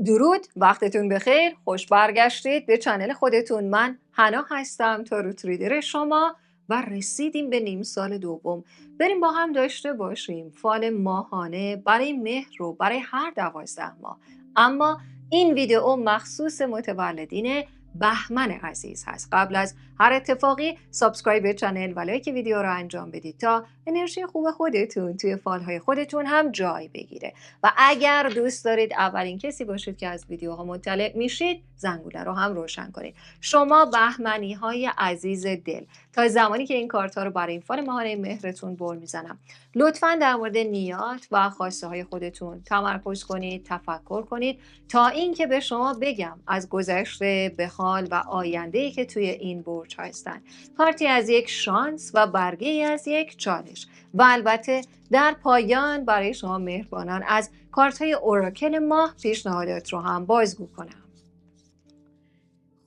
درود، وقتتون بخیر. خوش برگشتید به چنل خودتون. من حنا هستم، تاروت ریدر شما، و رسیدیم به نیم سال دوم. بریم با هم داشته باشیم فال ماهانه برای مهر رو برای هر 12 ماه. اما این ویدیو مخصوص متولدین بهمن عزیز هست. قبل از هر اتفاقی سابسکرایب به چنل و لایک ویدیو رو انجام بدید تا انرژی خوب خودتون توی فالهای خودتون هم جای بگیره. و اگر دوست دارید اولین کسی باشید که از ویدیوها مطلع میشید، زنگوله رو هم روشن کنید. شما بهمنی های عزیز دل، تا زمانی که این کارت ها رو برای این فال ماهانه مهرتون بر میزنم، لطفاً در مورد نیات و خواسته های خودتون تمرکز کنید، تفکر کنید تا اینکه به شما بگم از گذشته به حال و آینده‌ای که توی این برج هستن. کارتی از یک شانس و برگه از یک چالش، و البته در پایان برای شما مهربانان از کارت های اوراکل ماه پیشنهادات رو هم بازگو کنم.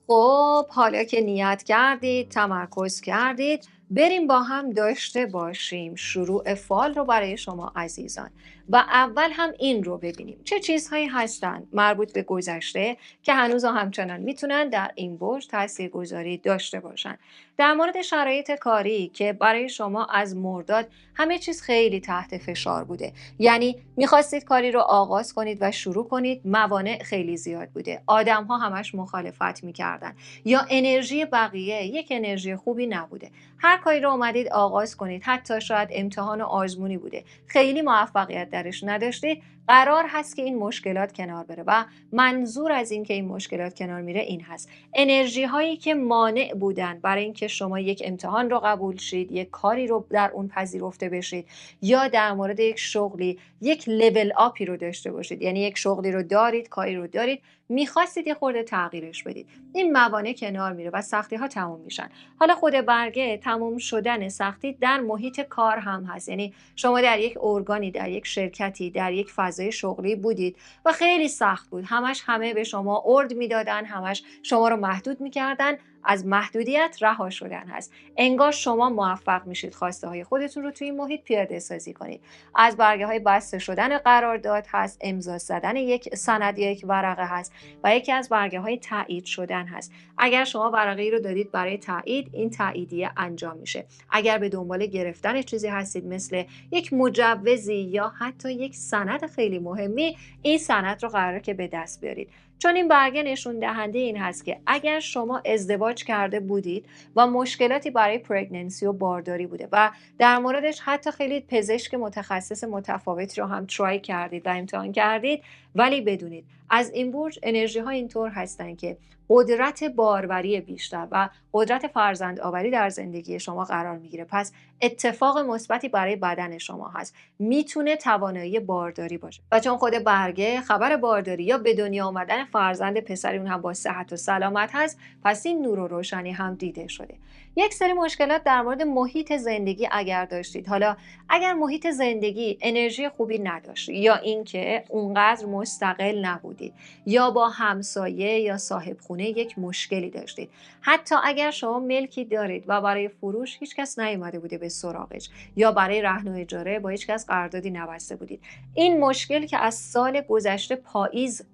خب حالا که نیت کردید، تمرکز کردید، بریم با هم داشته باشیم شروع فال رو برای شما عزیزان. و اول هم این رو ببینیم چه چیزهایی هستند مربوط به گذشته که هنوز همچنان میتونن در این برج تاثیرگذاری داشته باشن. در مورد شرایط کاری که برای شما از مرداد همه چیز خیلی تحت فشار بوده، یعنی میخواستید کاری رو آغاز کنید و شروع کنید، موانع خیلی زیاد بوده، آدم ها همش مخالفت میکردن، یا انرژی بقیه یک انرژی خوبی نبوده. هر کاری رو اومدید آغاز کنید، حتی شاید امتحان و آزمونی بوده، خیلی موفقیت درش نداشتید. قرار هست که این مشکلات کنار بره، و منظور از این که این مشکلات کنار میره این هست: انرژی هایی که مانع بودن برای اینکه شما یک امتحان رو قبول شید، یک کاری رو در اون پذیرفته بشید، یا در مورد یک شغلی یک لول آپی رو داشته باشید، یعنی یک شغلی رو دارید، کاری رو دارید، میخواستید یه خورده تغییرش بدید، این موانع کنار میره و سختی ها تموم میشن. حالا خود برگه تموم شدن سختی در محیط کار هم هست، یعنی شما در یک ارگانی، در یک شرکتی، در یک فضای شغلی بودید و خیلی سخت بود، همه به شما ارد میدادن، همش شما رو محدود میکردن. از محدودیت رها شدن هست. انگار شما موفق میشید خواسته های خودتون رو توی این محیط پیاده سازی کنید. از برگه های بسته شدن قرارداد هست، امضا زدن یک سند، یک ورقه هست، و یکی از برگه های تایید شدن هست. اگر شما ورقه‌ای رو دادید برای تایید، این تاییدیه انجام میشه. اگر به دنبال گرفتن چیزی هستید مثل یک مجوزی یا حتی یک سند خیلی مهمی، این سند رو قراره که به دست بیارید. چون این برگه نشون دهنده این هست که اگر شما ازدواج کرده بودید و مشکلاتی برای پرگننسی و بارداری بوده و در موردش حتی خیلی پزشک متخصص متفاوتی رو هم ترای کردید و امتحان کردید، ولی بدونید از این برج انرژی ها اینطور هستن که قدرت باروری بیشتر و قدرت فرزند آوری در زندگی شما قرار میگیره. پس اتفاق مثبتی برای بدن شما هست، میتونه توانایی بارداری باشه. و چون خود برگه خبر بارداری یا به دنیا آمدن فرزند پسری اون هم با صحت و سلامت هست، پس این نور و روشنی هم دیده شده. یک سری مشکلات در مورد محیط زندگی اگر داشتید، حالا اگر محیط زندگی انرژی خوبی نداشت، یا اینکه اونقدر مستقل نبودید، یا با همسایه یا صاحب خونه یک مشکلی داشتید، حتی اگر شما ملکی دارید و برای فروش هیچ کس نیومده بوده به سراغش، یا برای رهن و اجاره با هیچ کس قراردادی نبسته بودید، این مشکل که از سال گذشته پاییز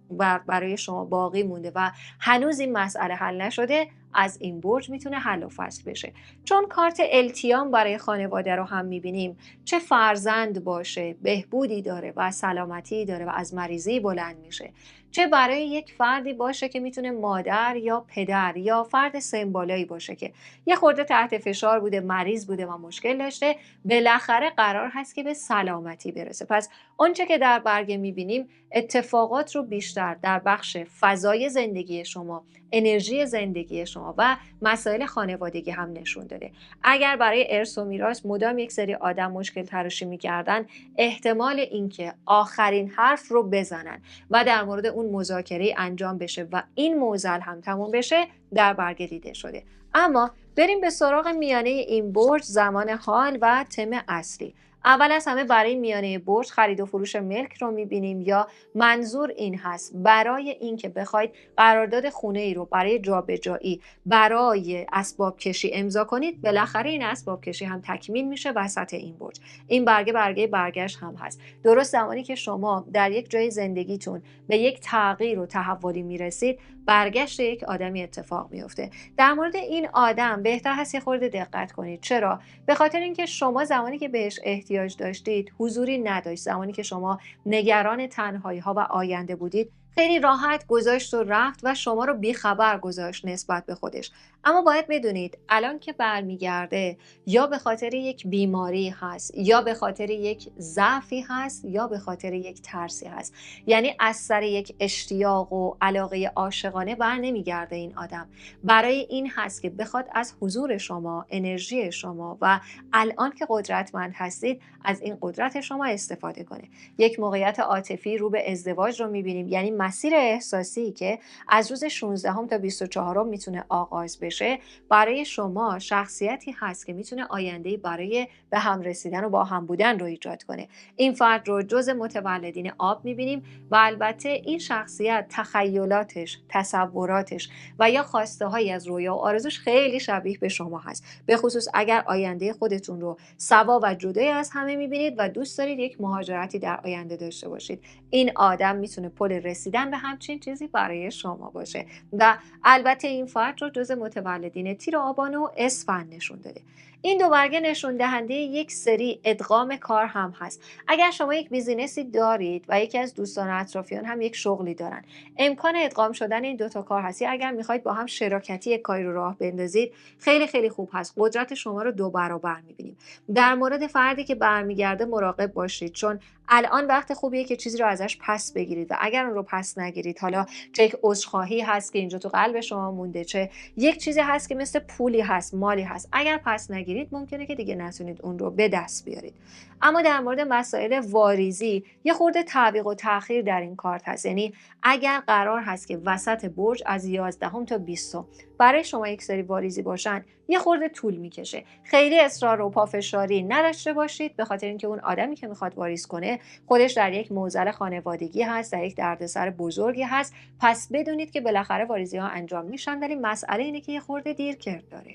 برای شما باقی مونده و هنوز این مسئله حل نشده، از این برج میتونه حل و فصل بشه. چون کارت التیام برای خانواده رو هم میبینیم، چه فرزند باشه بهبودی داره و سلامتی داره و از مریضی بلند میشه، چه برای یک فردی باشه که میتونه مادر یا پدر یا فرد سمبالایی باشه که یه خورده تحت فشار بوده، مریض بوده و مشکل داشته، بالاخره قرار هست که به سلامتی برسه. پس آنچه که در برگه میبینیم اتفاقات رو بیشتر در بخش فضای زندگی شما، انرژی زندگی شما و مسائل خانوادگی هم نشون داده. اگر برای ارث و میراث مدام یک سری آدم مشکل تراشی میکردن، احتمال اینکه آخرین حرف رو بزنن و در مورد اون مذاکره انجام بشه و این معضل هم تموم بشه در برگه دیده شده. اما بریم به سراغ میانه این برج، زمان حال و تم اصلی. اول از همه برای میانه برج خرید و فروش ملک رو میبینیم، یا منظور این هست برای اینکه بخواید قرارداد خونه ای رو برای جابجایی برای اسباب کشی امضا کنید، بالاخره این اسباب کشی هم تکمیل میشه وسط این برج. این برگه برگشت هم هست. درست زمانی که شما در یک جای زندگیتون به یک تغییر و تحولی میرسید، برگشت یک آدمی اتفاق میفته. در مورد این آدم بهتر هست یه خورده دقت کنید. چرا؟ به خاطر اینکه شما زمانی که بهش احتیاج داشتید حضوری نداشت. زمانی که شما نگران تنهایی ها و آینده بودید، خیلی راحت گذاشت و رفت و شما رو بیخبر گذاشت نسبت به خودش. اما باید بدونید الان که برمیگرده، یا به خاطر یک بیماری هست، یا به خاطر یک ضعفی هست، یا به خاطر یک ترسی هست. یعنی از سر یک اشتیاق و علاقه عاشقانه بر نمیگرده این آدم. برای این هست که بخواد از حضور شما، انرژی شما و الان که قدرتمند هستید از این قدرت شما استفاده کنه. یک موقعیت عاطفی رو به ازدواج رو میبینیم، یعنی مسیر احساسی که از روز 16 تا 24 میتونه آغاز بشه. برای شما شخصیتی هست که میتونه آینده‌ای برای به هم رسیدن و با هم بودن رو ایجاد کنه. این فرد رو جز متولدین آب میبینیم و البته این شخصیت تخیلاتش، تصوراتش و یا خواسته هایی از رویا و آرزوش خیلی شبیه به شما هست. به خصوص اگر آینده خودتون رو سوا و جدای از همه میبینید و دوست دارید یک مهاجرتی در آینده داشته باشید، این آدم میتونه پل رسیدن به همچین چیزی برای شما باشه. و البته این فرد رو جز متولدین تیر آبان و اسفند نشون داده. این دو برگه نشون دهنده یک سری ادغام کار هم هست. اگر شما یک بیزینسی دارید و یکی از دوستان اطرافیان هم یک شغلی دارن، امکان ادغام شدن این دوتا کار هست. اگر میخواید با هم شراکتی یک کاری رو راه بندازید، خیلی خیلی خوب هست. قدرت شما رو 2 برابر میبینیم. در مورد فردی که برمیگرده مراقب باشید، چون الان وقت خوبیه که چیزی رو ازش پس بگیرید و اگر اون رو پس نگیرید، حالا چه یک عذرخواهی هست که اینجا تو قلب شما مونده، چه یک چیزی هست که مثل پولی هست، مالی هست، اگر پس نگیرید ممکنه که دیگه نتونید اون رو به دست بیارید. اما در مورد مسائل واریزی یه خورده تعویق و تأخیر در این کارت هست. یعنی اگر قرار هست که وسط برج از 11 تا 20 برای شما یک سری واریزی باشن، یه خورده طول میکشه. خیلی اصرار و پافشاری نداشته باشید، به خاطر اینکه اون آدمی که میخواد واریز کنه خودش در یک معضل خانوادگی هست، در یک دردسر بزرگی هست. پس بدونید که بالاخره واریزی ها انجام میشن، ولی مسئله اینه که یه خورده دیرکرد داره.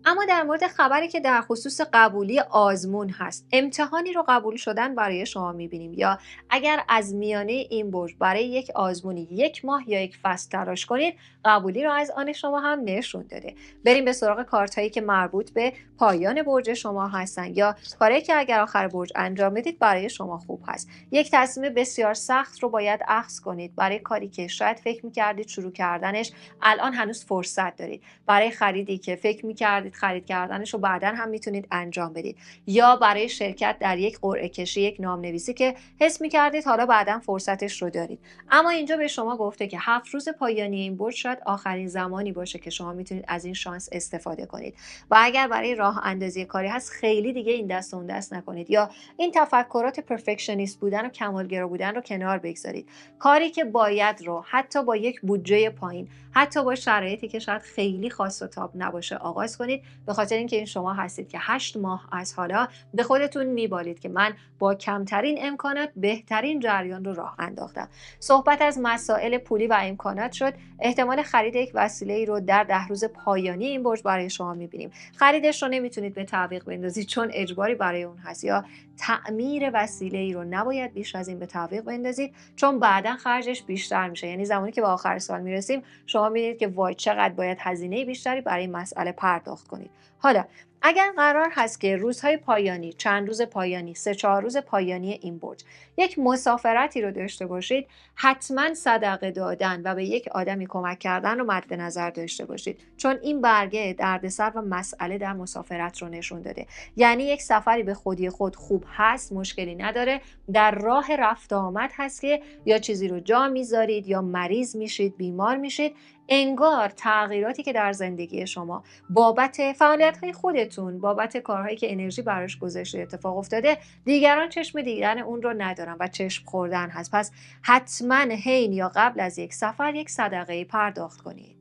اما در مورد خبری که در خصوص قبولی آزمون هست، امتحانی رو قبول شدن برای شما میبینیم، یا اگر از میانه این برج برای یک آزمونی 1 ماه یا 1 فصل تلاش کنید، قبولی رو از آن شما هم نشون داده. بریم به سراغ کارت هایی که مربوط به پایان برج شما هستن، یا کاری که اگر آخر برج انجام بدید برای شما خوب هست. یک تصمیم بسیار سخت رو باید اخذ کنید برای کاری که شاید فکر می‌کردید شروع کردنش الان هنوز فرصت دارید، برای خریدی که فکر می‌کردید خرید کردنش رو بعداً هم میتونید انجام بدید، یا برای شرکت در یک قرعه کشی، یک نامنویسی که حس می‌کردید حالا بعداً فرصتش رو دارید. اما اینجا به شما گفته که 7 روز پایانی این برج شاید آخرین زمانی باشه که شما میتونید از این شانس استفاده کنید. و اگر برای راه اندازی کاری هست، خیلی دیگه این دست اون دست نکنید، یا این تفکرات پرفکشنیست بودن و کمالگرا بودن رو کنار بگذارید. کاری که باید رو حتی با یک بودجه پایین، حتی با شرایطی که شاید خیلی خاص و تاب نباشه آغاز کنید، به خاطر اینکه این شما هستید که 8 ماه از حالا به خودتون میبالید که من با کمترین امکانات بهترین جریان رو راه انداختم. صحبت از مسائل پولی و امکانات شد. احتمال خرید یک وسیله‌ای رو در 10 روز پایانی این برج برای شما میبینیم. خریدش رو نمیتونید به تعویق بندازید چون اجباری برای اون هست، یا تعمیر وسیله‌ای رو نباید بیش از این به تعویق بندازید چون بعداً خرجش بیشتر میشه. یعنی زمانی که به آخر سال میرسیم شما می‌بینید که وای چقدر باید هزینه بیشتری برای این مسئله پرداخت کنید. حالا اگر قرار هست که روزهای پایانی، چند روز پایانی، 3-4 روز پایانی این برج یک مسافرتی رو داشته باشید، حتما صدقه دادن و به یک آدمی کمک کردن رو مد نظر داشته باشید، چون این برگه دردسر و مسئله در مسافرت رو نشون داده. یعنی یک سفری به خودی خود خوب هست، مشکلی نداره، در راه رفت آمد هست که یا چیزی رو جا میذارید یا مریض میشید، بیمار میشید. انگار تغییراتی که در زندگی شما بابت فعالیت‌های خودتون، بابت کارهایی که انرژی براش گذاشته اتفاق افتاده، دیگران چشم دیدن اون رو ندارن و چشم خوردن هست. پس حتما حین یا قبل از یک سفر یک صدقه پرداخت کنید.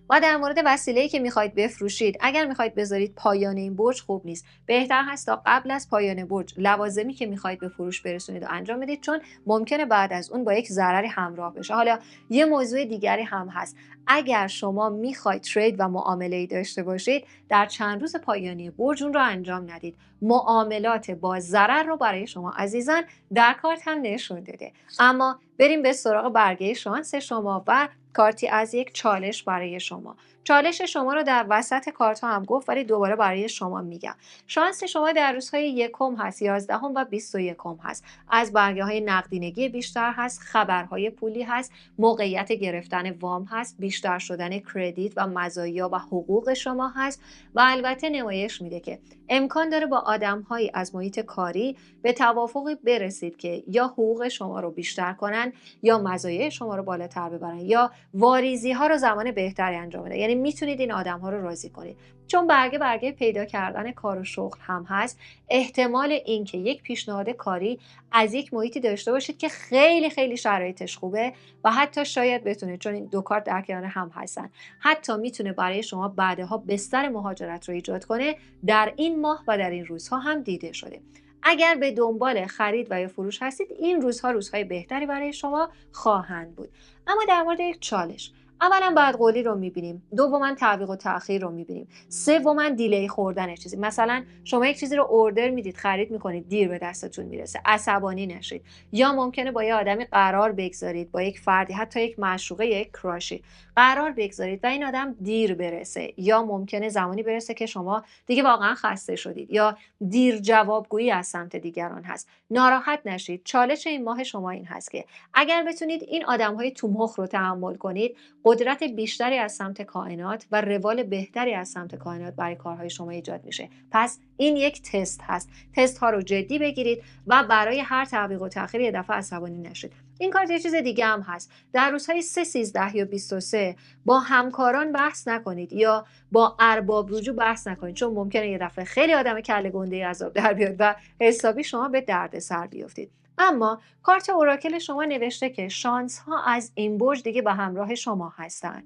و در مورد وسیله‌ای که میخواید بفروشید، اگر میخواید بذارید پایان این برج خوب نیست. بهتر هست تا قبل از پایان برج لوازمی که میخواید به فروش برسونید و انجام بدید، چون ممکنه بعد از اون با یک ضرری همراه بشه. حالا یه موضوع دیگری هم هست. اگر شما میخواید ترید و معامله‌ای داشته باشید، در چند روز پایانی برج اون رو انجام ندید. معاملات با ضرر رو برای شما عزیزان در کارت هم نشون داده. اما بریم به سراغ برگه شانس شما و کارتی از یک چالش برای شما. چالش شما رو در وسط کارت ها هم گفت، ولی دوباره برای شما میگم. شانس شما در روزهای 1 هست، 11 و 21 هست. از برگه های نقدینگی بیشتر هست، خبرهای پولی هست، موقعیت گرفتن وام هست، بیشتر شدن کردیت و مزایا و حقوق شما هست و البته نمایش میده که امکان داره با آدم‌هایی از محیط کاری به توافقی برسید که یا حقوق شما رو بیشتر کنن یا مزایای شما رو بالاتر ببرن یا واریزی ها رو زمان بهتری انجام بدن. یعنی میتونید این آدم ها رو راضی کنید. چون برگه پیدا کردن کار و شغل هم هست، احتمال اینکه یک پیشنهاد کاری از یک محیطی داشته باشید که خیلی خیلی شرایطش خوبه و حتی شاید بتونه، چون این دو کارت در کنار هم هستن، حتی میتونه برای شما بعدها بستر مهاجرت رو ایجاد کنه، در این ماه و در این روزها هم دیده شده. اگر به دنبال خرید و یا فروش هستید، این روزها روزهای بهتری برای شما خواهند بود. اما در مورد یک چالش، اولا بدقولی رو میبینیم، دوما تعویق و تأخیر رو میبینیم، سوما دیلی خوردن چیزی. مثلا شما یک چیزی رو اوردر میدید، خرید میکنید، دیر به دستتون میرسه، عصبانی نشید. یا ممکنه با یه آدمی قرار بگذارید، با یک فردی، حتی یک معشوقه یا یک کراشی قرار بگذارید و این آدم دیر برسه، یا ممکنه زمانی برسه که شما دیگه واقعا خسته شدید، یا دیر جوابگویی از سمت دیگران هست. ناراحت نشید. چالش این ماه شما این هست که اگر بتونید این آدم‌های تومخ رو تحمل کنید، قدرت بیشتری از سمت کائنات و روال بهتری از سمت کائنات برای کارهای شما ایجاد میشه. پس این یک تست هست. تست ها رو جدی بگیرید و برای هر تعویق و تأخیر یه دفعه عصبانی نشید. این کارت یه چیز دیگه هم هست. در روزهای 3 13 یا 23 با همکاران بحث نکنید یا با ارباب رجوع بحث نکنید، چون ممکنه یه دفعه خیلی آدم کله گنده عذاب در بیاد و حسابی شما به درد سر بیافتید. اما کارت اوراکل شما نوشته که شانس ها از این برج دیگه به همراه شما هستند.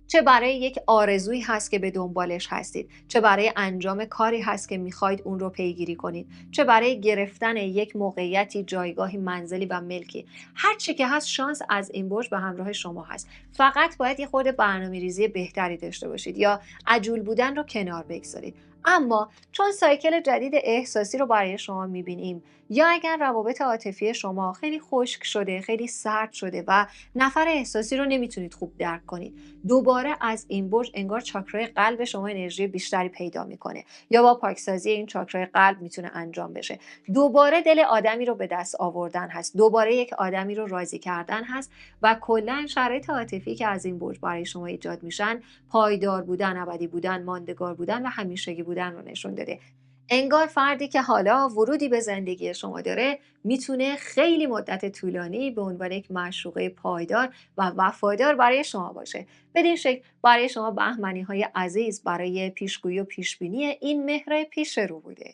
چه برای یک آرزویی هست که به دنبالش هستید، چه برای انجام کاری هست که میخواید اون رو پیگیری کنید، چه برای گرفتن یک موقعیتی، جایگاهی، منزلی و ملکی. هر چی که هست، شانس از این برج به همراه شما هست. فقط باید یه خورده برنامه‌ریزی بهتری داشته باشید یا عجول بودن رو کنار بگذارید. اما چون سایکل جدید احساسی رو برای شما میبینیم، یا اگر روابط عاطفی شما خیلی خشک شده، خیلی سرد شده و نفر احساسی رو نمیتونید خوب درک کنید، دوباره از این برج انگار چاکرای قلب شما انرژی بیشتری پیدا میکنه یا با پاکسازی این چاکرای قلب میتونه انجام بشه. دوباره دل آدمی رو به دست آوردن هست، دوباره یک آدمی رو راضی کردن هست و کلا شرایط عاطفی که از این برج برای شما ایجاد میشن، پایدار بودن، ابدی بودن، ماندگار بودن و همیشگی بودن رو نشون داده. انگار فردی که حالا ورودی به زندگی شما داره میتونه خیلی مدت طولانی به عنوان یک معشوقه پایدار و وفادار برای شما باشه. بدین شکل برای شما بهمنی های عزیز برای پیشگویی و پیشبینی این مهر پیش رو بوده.